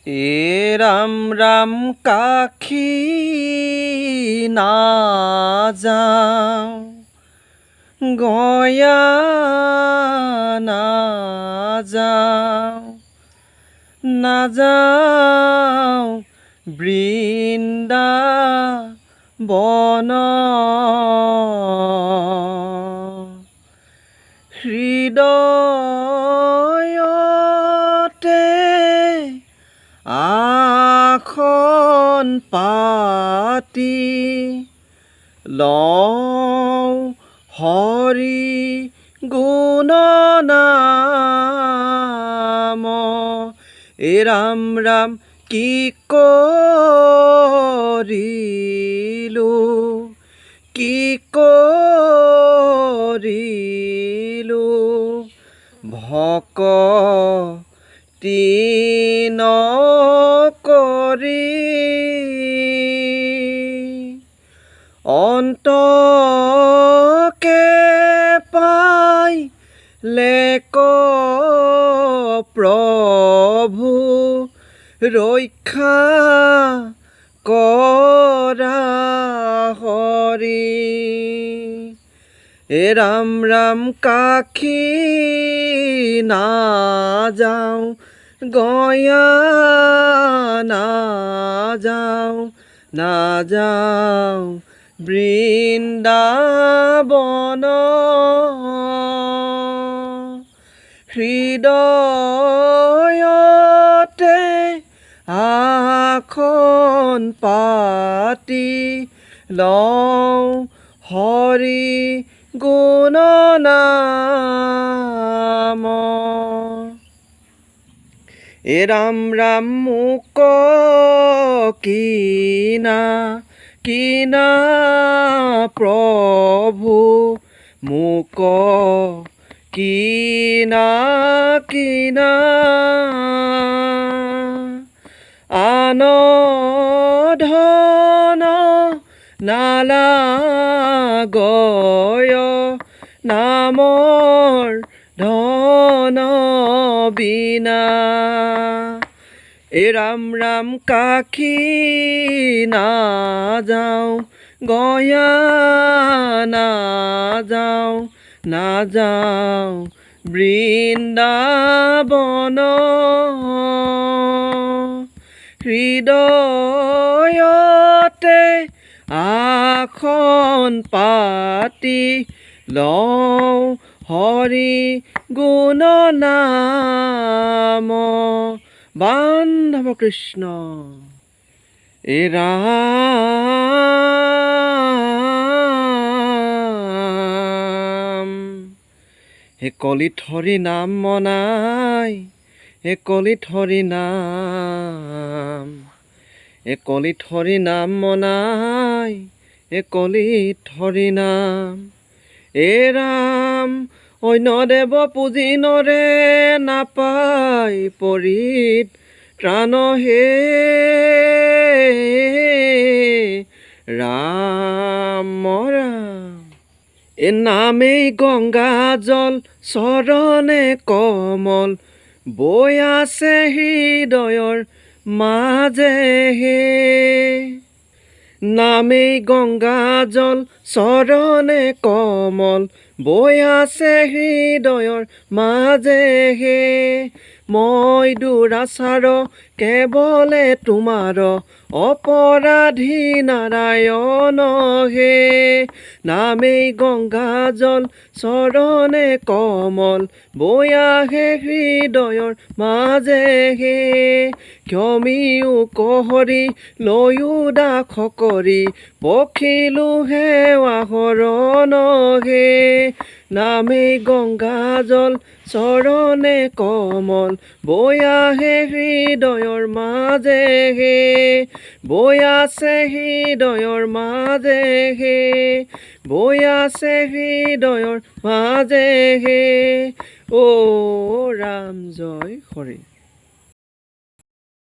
এ রাম রাম কাখি না যাও গয়া না যাও না যাও বৃন্দাবন হৃদয়তে আখন পাতি লওঁ হৰি গুণ নাম। এ ৰাম ৰাম কি কৰিলো কি কৰিলো ভকতি নকৰি অন্তকে পাই লেক প্ৰভু ৰক্ষা কৰা হৰি। এ ৰাম ৰাম কাখি না যাওঁ গয়া না যাওঁ না যাওঁ বৃন্দাবন হৃদয়তে আখন পাতি লওঁ হৰি গুণ নাম। এ ৰাম ৰাম মোক কিনা কিনা প্ৰভু মোক কিনা কিনা আন ধন নালাগয় নামৰ ধন বিনা। এ ৰাম ৰাম কাখি না যাওঁ গয়া না যাওঁ না যাওঁ বৃন্দাবন হৃদয়তে আখন পাতি লওঁ হৰি গুণ নাম। বান্ধৱ কৃষ্ণ। এ ৰাম হে কলিত হৰি নাম মনাই হে কলিত হৰি নাম হে কলিত হৰি নাম মনাই হে কলিত হৰি নাম। এ ৰাম অন্য দেৱ পুজি নৰে নাপায় পৰিত ত্ৰাণ হে ৰাম ৰাম। এ নামেই গংগা জল চৰণে কমল বৈ আছে হৃদয়ৰ মাজে হে। নামেই গংগা জল চৰণে কমল বৈ আছে হৃদয়ৰ মাজে হে। মই দুৰাচাৰ কেৱলে তোমাৰ অপৰাধী নাৰায়ণ হে। নামেই গংগা জল চৰণে কমল বৈ আহে হৃদয়ৰ মাজে হে। ক্ষমিও কহৰি লৈও দাস কৰি পখিলো সেৱা শৰণ হে। নামেই গংগা জল চৰণে কমল বৈ আহে হৃদয়ৰ মাজে হে। বৈ আছে হৃদয়ৰ মাজে হে বৈ আছে হৃদয়ৰ মাজে হে। অ ৰাম জয় হৰি।